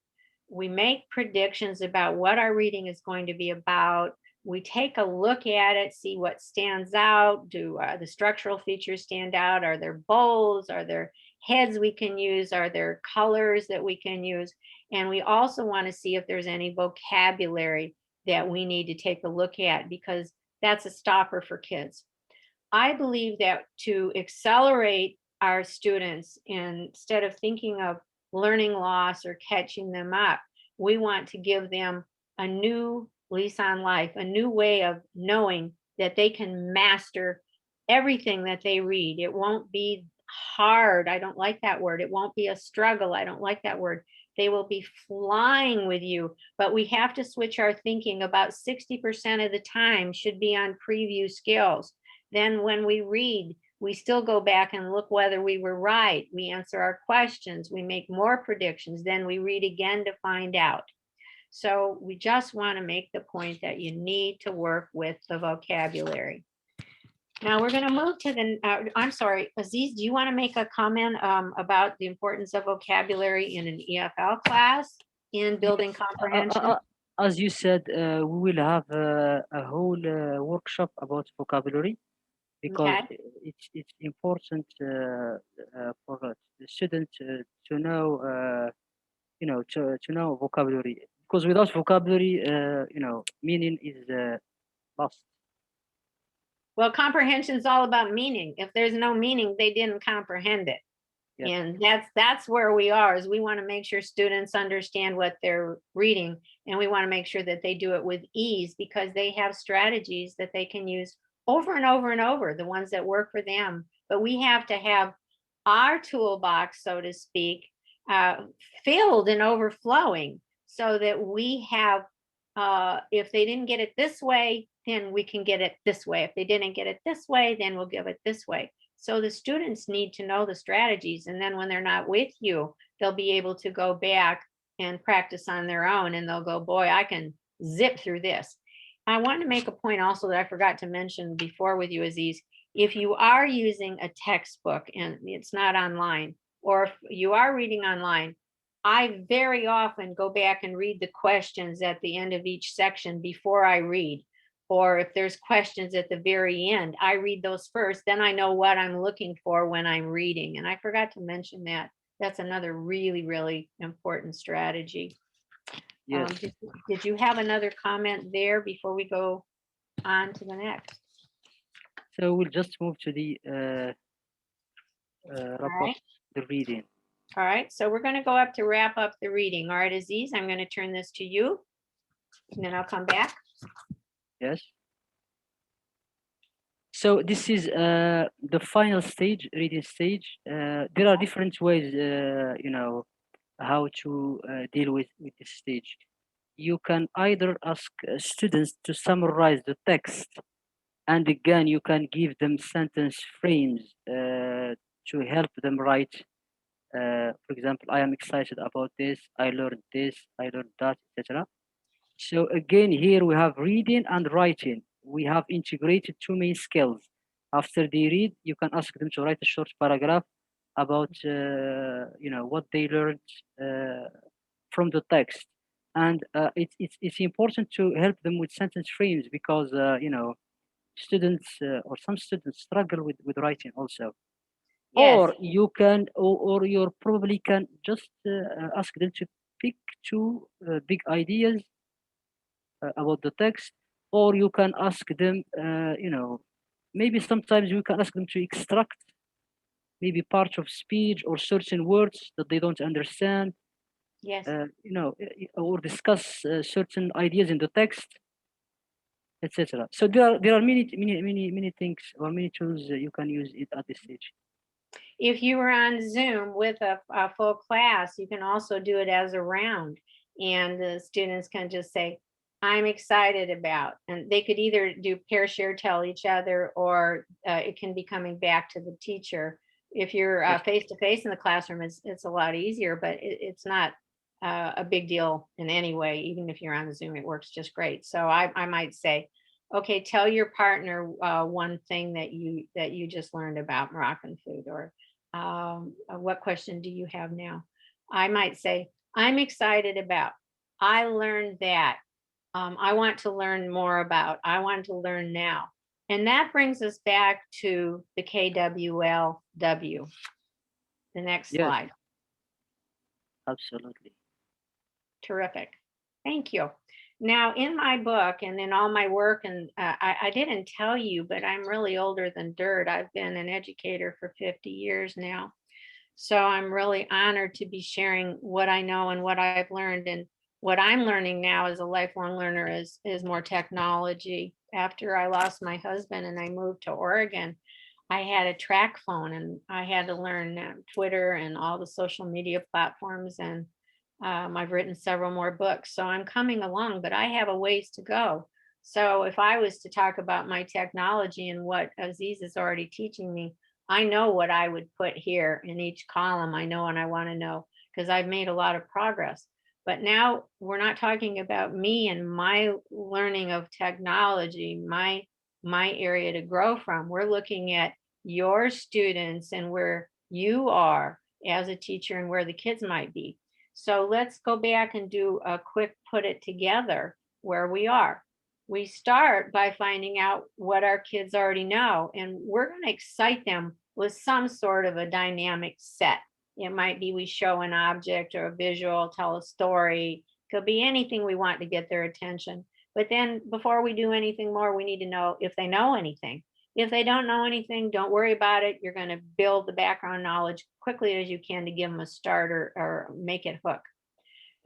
We make predictions about what our reading is going to be about. We take a look at it, see what stands out. Do the structural features stand out? Are there bowls? Are there heads we can use? Are there colors that we can use? And we also want to see if there's any vocabulary that we need to take a look at, because that's a stopper for kids. I believe that to accelerate our students, instead of thinking of learning loss or catching them up, we want to give them a new lease on life, a new way of knowing that they can master everything that they read. It won't be hard. I don't like that word. It won't be a struggle. I don't like that word. They will be flying with you, but we have to switch our thinking. About 60% of the time should be on preview skills. Then when we read, we still go back and look whether we were right. We answer our questions. We make more predictions. Then we read again to find out. So we just want to make the point that you need to work with the vocabulary. Now we're going to move to the, I'm sorry, Aziz, do you want to make a comment about the importance of vocabulary in an EFL class in building comprehension? As you said, we will have a whole workshop about vocabulary, because Okay. it's important for the student to know, to know vocabulary. Because without vocabulary, meaning is lost. Well, comprehension is all about meaning. If there's no meaning, they didn't comprehend it. Yep. And that's where we are, is we want to make sure students understand what they're reading, and we want to make sure that they do it with ease, because they have strategies that they can use over and over and over, the ones that work for them. But we have to have our toolbox, so to speak, filled and overflowing so that we have, if they didn't get it this way, then we can get it this way. If they didn't get it this way, then we'll give it this way. So the students need to know the strategies. And then when they're not with you, they'll be able to go back and practice on their own. And they'll go, boy, I can zip through this. I want to make a point also that I forgot to mention before with you, Aziz. If you are using a textbook and it's not online, or if you are reading online, I very often go back and read the questions at the end of each section before I read. Or if there's questions at the very end, I read those first, then I know what I'm looking for when I'm reading. And I forgot to mention that. That's another really, really important strategy. Yes. Did you have another comment there before we go on to the next? So we'll just move to the wrap right. up the reading. All right, so we're going to go up to wrap up the reading. All right, Aziz, I'm going to turn this to you, and then I'll come back. Yes. So this is the final stage, reading stage. There are different ways, you know, how to deal with this stage. You can either ask students to summarize the text, and again, you can give them sentence frames to help them write. For example, I am excited about this, I learned this, I learned that, etc. So again, here we have reading and writing. We have integrated two main skills. After they read, you can ask them to write a short paragraph about you know, what they learned from the text. And it's important to help them with sentence frames because you know, students or some students struggle with writing also. Yes. Or you can, or you probably can just ask them to pick two big ideas about the text, or you can ask them, you know, maybe sometimes you can ask them to extract maybe part of speech or certain words that they don't understand. Yes. You know, or discuss certain ideas in the text, etc. So there are many things or many tools you can use it at this stage. If you were on Zoom with a full class, you can also do it as a round, and the students can just say, I'm excited about, and they could either do pair share, tell each other, or it can be coming back to the teacher. If you're face to face in the classroom, it's a lot easier, but it's not a big deal in any way. Even if you're on the Zoom, it works just great. So I might say, okay, tell your partner one thing that you just learned about Moroccan food, or what question do you have now? I might say, I'm excited about, I learned that, I want to learn more about, I want to learn now. And that brings us back to the KWLW. The next slide. Absolutely. Terrific. Thank you. Now, in my book and in all my work, and I didn't tell you, but I'm really older than dirt. I've been an educator for 50 years now. So I'm really honored to be sharing what I know and what I've learned. And what I'm learning now as a lifelong learner is more technology. After I lost my husband and I moved to Oregon, I had a track phone and I had to learn Twitter and all the social media platforms, and I've written several more books, so I'm coming along, but I have a ways to go. So if I was to talk about my technology and what Aziz is already teaching me, I know what I would put here in each column. I know what I want to know because I've made a lot of progress. But now we're not talking about me and my learning of technology, my area to grow from. We're looking at your students and where you are as a teacher and where the kids might be. So let's go back and do a quick put it together where we are. We start by finding out what our kids already know, and we're going to excite them with some sort of a dynamic set. It might be we show an object or a visual, tell a story. Could be anything we want to get their attention. But then before we do anything more, we need to know if they know anything. If they don't know anything, don't worry about it. You're going to build the background knowledge quickly as you can to give them a start or make it hook.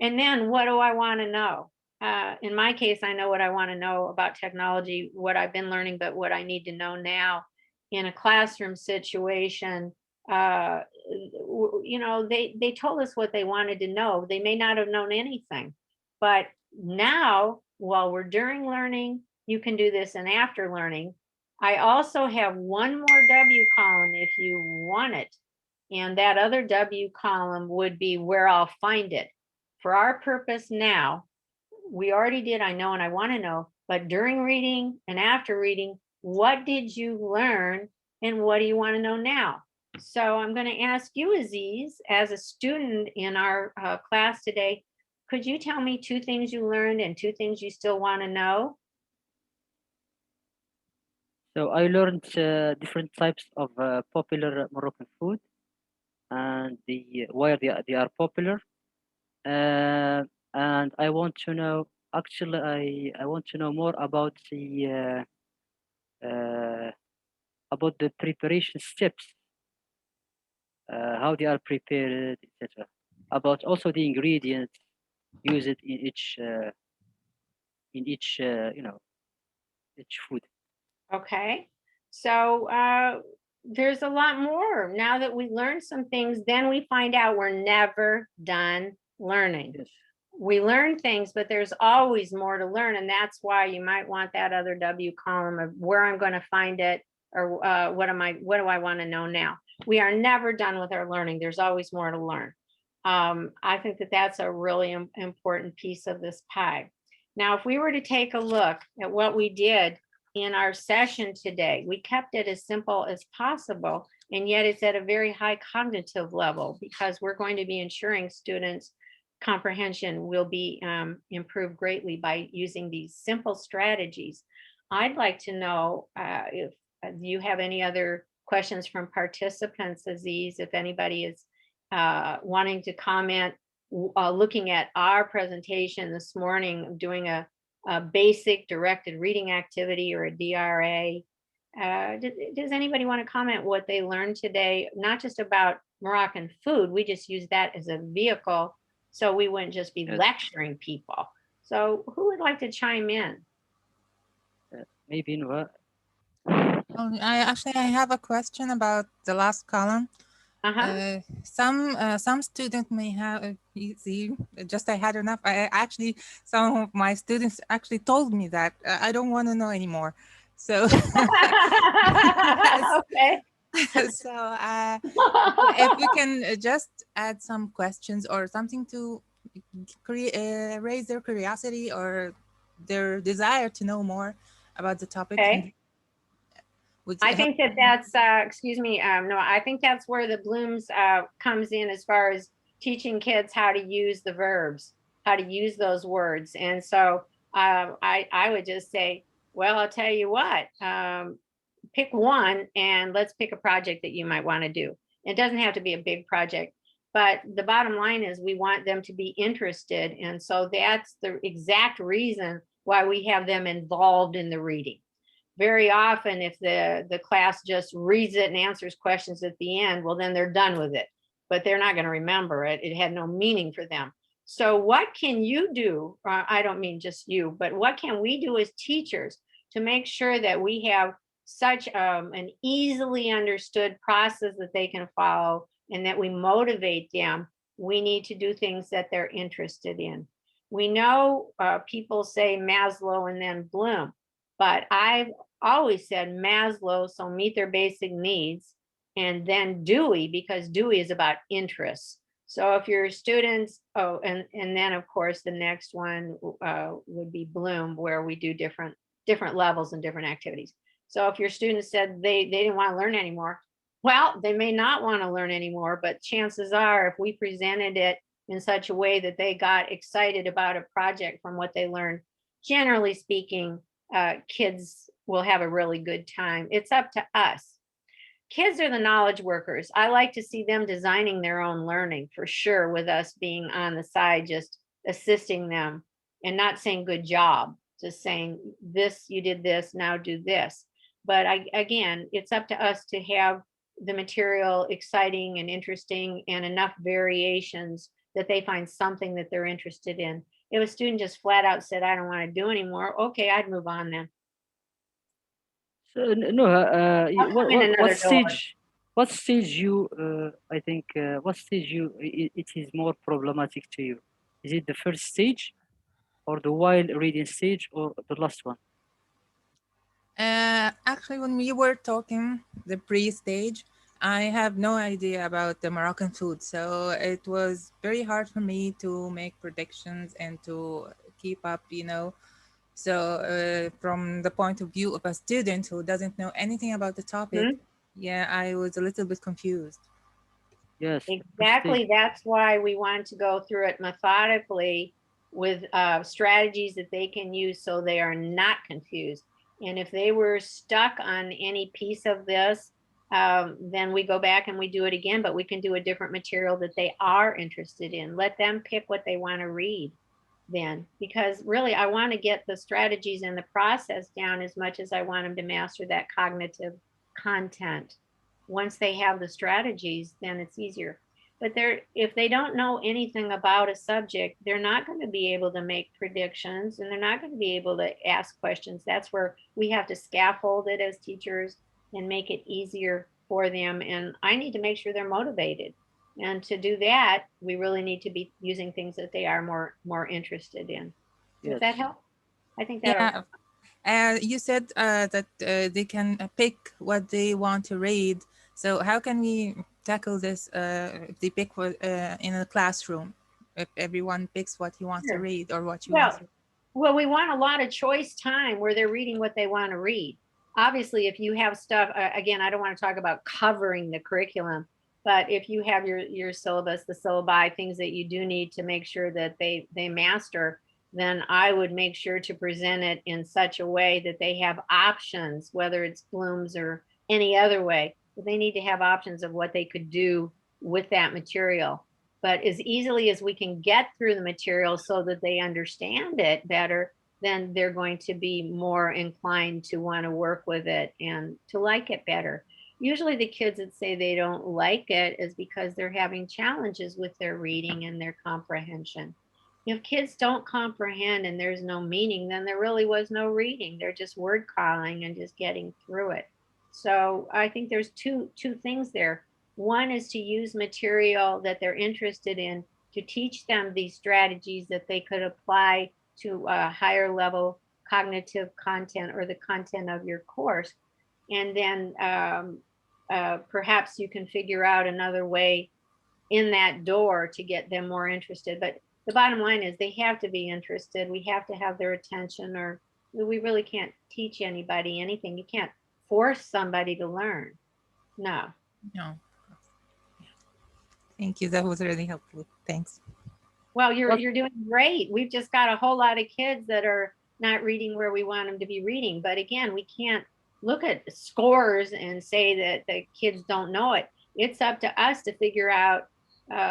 And then what do I want to know? in my case, I know what I want to know about technology, what I've been learning, but what I need to know now in a classroom situation. They told us what they wanted to know. They may not have known anything, but now, while we're during learning, you can do this, and after learning. I also have one more W column if you want it. And that other W column would be where I'll find it. For our purpose now, we already did I know and I want to know, but during reading and after reading, what did you learn and what do you want to know now? So I'm going to ask you, Aziz, as a student in our class today, could you tell me 2 things you learned and 2 things you still want to know? So I learned different types of popular Moroccan food and why they are popular. And I want to know, actually, I want to know more about the preparation steps, how they are prepared, etc. About also the ingredients used in each each food. Okay, so there's a lot more. Now that we learned some things, then we find out we're never done learning. Yes. We learn things, but there's always more to learn. And that's why you might want that other W column of where I'm going to find it, or what do I want to know now? We are never done with our learning. There's always more to learn. I think that that's a really important piece of this pie. Now, if we were to take a look at what we did in our session today, we kept it as simple as possible, and yet it's at a very high cognitive level because we're going to be ensuring students' comprehension will be improved greatly by using these simple strategies. I'd like to know if you have any other questions from participants, Aziz, if anybody is wanting to comment, looking at our presentation this morning, doing a basic directed reading activity or a DRA. Does anybody want to comment what they learned today? Not just about Moroccan food, we just use that as a vehicle, so we wouldn't just be lecturing people. So who would like to chime in? Maybe Noah. I have a question about the last column. Some students may have I had enough. Some of my students actually told me that I don't want to know anymore. So okay. So if we can just add some questions or something to raise their curiosity or their desire to know more about the topic. Okay. I think that's, excuse me, no, I think that's where the Bloom's comes in as far as teaching kids how to use the verbs, how to use those words. And so I would just say, well, I'll tell you what, pick one and let's pick a project that you might want to do. It doesn't have to be a big project, but the bottom line is we want them to be interested. And so that's the exact reason why we have them involved in the reading. Very often, if the class just reads it and answers questions at the end, well, then they're done with it, but they're not going to remember it. It had no meaning for them. So what can you do? I don't mean just you, but what can we do as teachers to make sure that we have such an easily understood process that they can follow and that we motivate them? We need to do things that they're interested in. We know people say Maslow and then Bloom, but I've always said Maslow, so meet their basic needs, and then Dewey, because Dewey is about interests. So if your students, and then of course the next one would be Bloom, where we do different levels and different activities. So if your students said they didn't want to learn anymore, well, they may not want to learn anymore, but chances are if we presented it in such a way that they got excited about a project from what they learned, generally speaking, kids will have a really good time. It's up to us. Kids are the knowledge workers. I like to see them designing their own learning for sure, with us being on the side, just assisting them and not saying good job, just saying this, you did this, now do this. But again, it's up to us to have the material exciting and interesting and enough variations that they find something that they're interested in. If a student just flat out said, I don't want to do anymore, okay, I'd move on then. So, no, I'll come in what another door. stage? What stage you? I think what stage you? It is more problematic to you. Is it the first stage, or the while reading stage, or the last one? Actually, when we were talking the pre-stage, I have no idea about the Moroccan food, so it was very hard for me to make predictions and to keep up, you know. So from the point of view of a student who doesn't know anything about the topic, yeah, I was a little bit confused. Yes, Exactly. That's why we want to go through it methodically with strategies that they can use so they are not confused. And if they were stuck on any piece of this, then we go back and we do it again, but we can do a different material that they are interested in. Let them pick what they want to read then, because really I want to get the strategies and the process down as much as I want them to master that cognitive content. Once they have the strategies, then it's easier. But if they don't know anything about a subject, they're not going to be able to make predictions, and they're not going to be able to ask questions. That's where we have to scaffold it as teachers and make it easier for them. And I need to make sure they're motivated. And to do that, we really need to be using things that they are more interested in. Does that help? I think that. Yeah. You said that they can pick what they want to read. So how can we tackle this if they pick in a classroom? If everyone picks what he wants to read or what you want to read? Well, we want a lot of choice time where they're reading what they want to read. Obviously, if you have stuff, again, I don't want to talk about covering the curriculum, but if you have your syllabus, the syllabi, things that you do need to make sure that they master, then I would make sure to present it in such a way that they have options, whether it's Bloom's or any other way. But they need to have options of what they could do with that material. But as easily as we can get through the material so that they understand it better, then they're going to be more inclined to want to work with it and to like it better. Usually the kids that say they don't like it is because they're having challenges with their reading and their comprehension. If kids don't comprehend and there's no meaning, then there really was no reading. They're just word calling and just getting through it. So I think there's two things there. One is to use material that they're interested in to teach them these strategies that they could apply to a higher level cognitive content or the content of your course. And then perhaps you can figure out another way in that door to get them more interested. But the bottom line is they have to be interested. We have to have their attention, or we really can't teach anybody anything. You can't force somebody to learn. No. Thank you. That was really helpful. Thanks. Well, you're doing great. We've just got a whole lot of kids that are not reading where we want them to be reading. But again, we can't look at scores and say that the kids don't know it. It's up to us to figure out,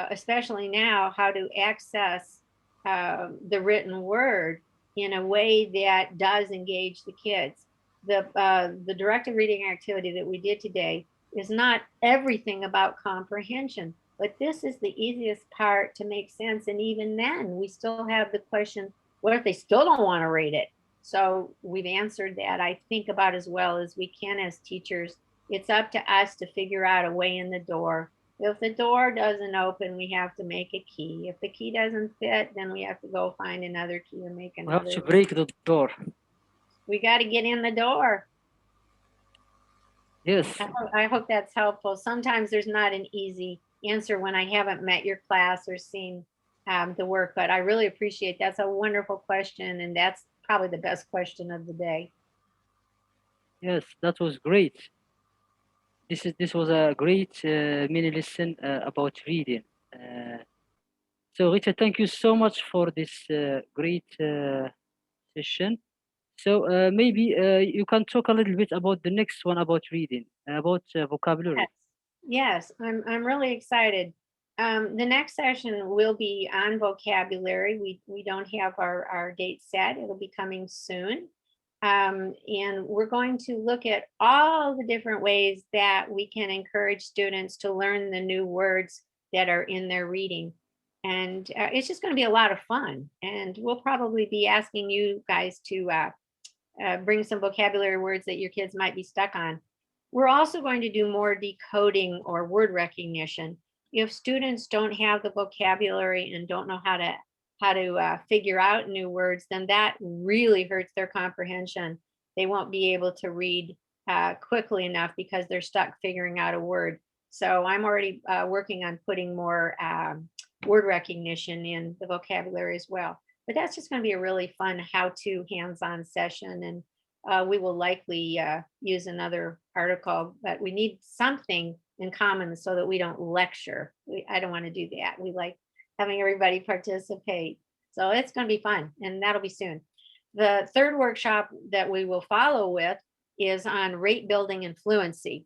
especially now, how to access the written word in a way that does engage the kids. The directed reading activity that we did today is not everything about comprehension, but this is the easiest part to make sense. And even then, we still have the question, what if they still don't want to read it? So we've answered that, I think, about as well as we can as teachers. It's up to us to figure out a way in the door. If the door doesn't open, we have to make a key. If the key doesn't fit, then we have to go find another key and make another. We have to break the door. We got to get in the door. Yes. I hope that's helpful. Sometimes there's not an easy answer when I haven't met your class or seen the work, but I really appreciate that's a wonderful question, and that's probably the best question of the day. Yes, that was great. This was a great mini lesson about reading. So Rita, thank you so much for this great session. So maybe you can talk a little bit about the next one about reading, about vocabulary. Yes, I'm really excited. The next session will be on vocabulary. We don't have our date set. It'll be coming soon. And we're going to look at all the different ways that we can encourage students to learn the new words that are in their reading. And it's just going to be a lot of fun. And we'll probably be asking you guys to bring some vocabulary words that your kids might be stuck on. We're also going to do more decoding or word recognition. If students don't have the vocabulary and don't know how to figure out new words, then that really hurts their comprehension. They won't be able to read quickly enough because they're stuck figuring out a word. So I'm already working on putting more word recognition in the vocabulary as well. But that's just going to be a really fun how-to hands-on session. And we will likely use another article, but we need something in common so that we don't lecture. I don't want to do that. We like having everybody participate. So it's going to be fun, and that'll be soon. The third workshop that we will follow with is on rate building and fluency.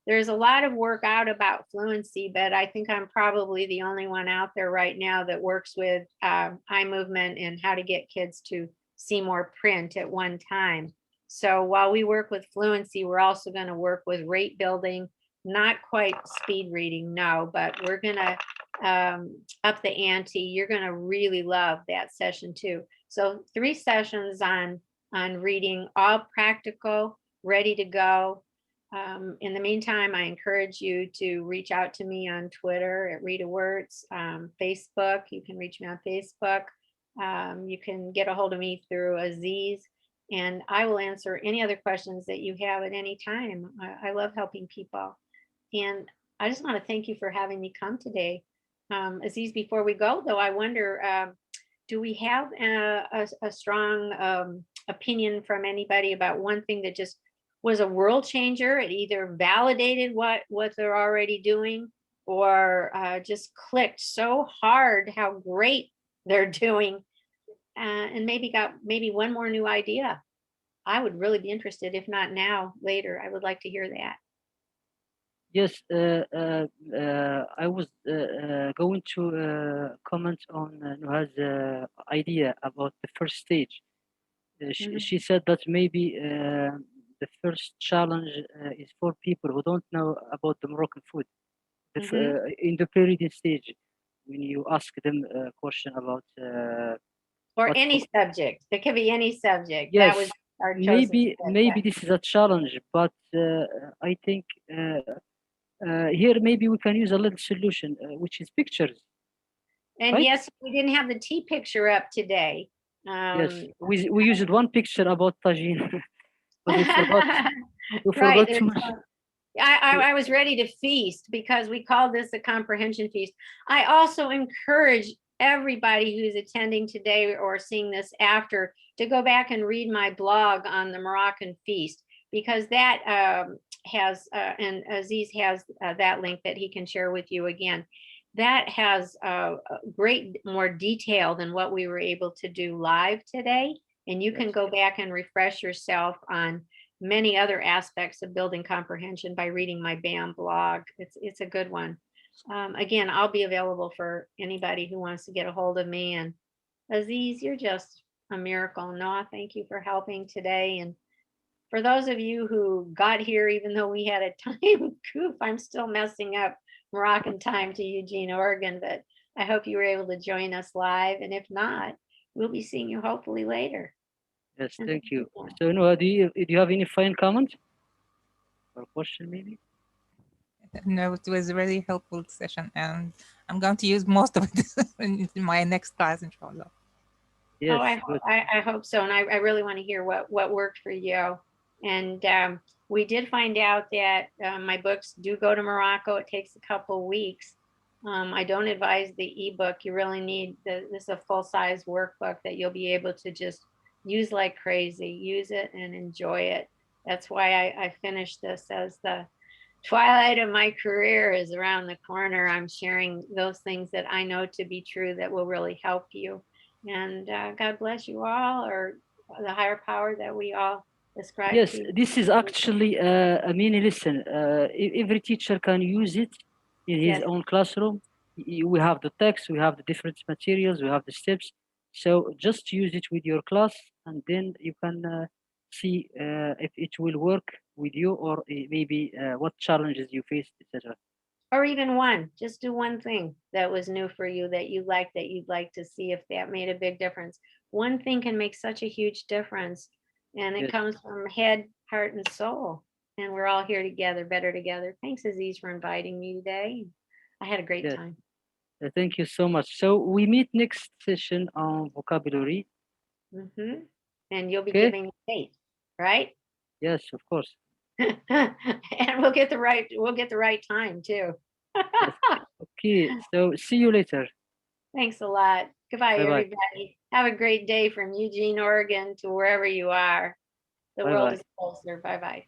There's a lot of work out about fluency, but I think I'm probably the only one out there right now that works with eye movement and how to get kids to see more print at one time. So while we work with fluency, we're also going to work with rate building, not quite speed reading, no, but we're going to up the ante. You're going to really love that session too. So 3 sessions on reading, all practical, ready to go. In the meantime, I encourage you to reach out to me on Twitter at Rita Wirtz, Facebook. You can reach me on Facebook. You can get a hold of me through Aziz, and I will answer any other questions that you have at any time. I love helping people. And I just want to thank you for having me come today. Aziz, before we go, though, I wonder, do we have a strong opinion from anybody about one thing that just was a world changer? It either validated what they're already doing, or just clicked so hard how great they're doing, and maybe one more new idea. I would really be interested, if not now, later. I would like to hear that. Yes, I was going to comment on Nuha's idea about the first stage. She said that maybe the first challenge is for people who don't know about the Moroccan food. In the pre-reading stage, when you ask them a question about or any subject, it could be any subject. Yes, that was our maybe this is a challenge, but I think here maybe we can use a little solution, which is pictures. And right? yes, we didn't have the tea picture up today. Yes, we used one picture about tagine, but we forgot right, too much. I was ready to feast because we call this a comprehension feast. I also encourage everybody who's attending today or seeing this after to go back and read my blog on the Moroccan feast, because that has, and Aziz has that link that he can share with you again. That has a great more detail than what we were able to do live today. And you can go back and refresh yourself on many other aspects of building comprehension by reading my BAM blog. It's a good one. Again, I'll be available for anybody who wants to get a hold of me. And Aziz, you're just a miracle. Noah, thank you for helping today. And for those of you who got here, even though we had a time coop, I'm still messing up Moroccan time to Eugene, Oregon, but I hope you were able to join us live. And if not, we'll be seeing you hopefully later. Yes, thank you. So, Noah, do you have any final comment or question maybe? No, it was a really helpful session, and I'm going to use most of it in my next class, inshallah. Yes, I hope so. And I really want to hear what worked for you. And we did find out that my books do go to Morocco. It takes a couple weeks. I don't advise the ebook. You really need this is a full-size workbook that you'll be able to just use like crazy. Use it and enjoy it. That's why I finished this as the twilight of my career is around the corner. I'm sharing those things that I know to be true that will really help you. And God bless you all, or the higher power that we all ascribe yes, to. This is actually a mini lesson. Every teacher can use it in his own classroom. We have the text, we have the different materials, we have the steps. So just use it with your class, and then you can see if it will work with you, or maybe what challenges you face, etc. or even one. Just do one thing that was new for you that you liked, that you'd like to see if that made a big difference. One thing can make such a huge difference, and it Yes. comes from head, heart, and soul. And we're all here together, better together. Thanks, Aziz, for inviting me today. I had a great Yes. time. Thank you so much. So we meet next session on vocabulary. And you'll be Okay. giving a date, right? Yes, of course. And we'll get the right time too. Okay. So see you later. Thanks a lot. Goodbye, Bye-bye. everybody. Have a great day from Eugene, Oregon to wherever you are. The world Bye-bye. is closer. Bye-bye.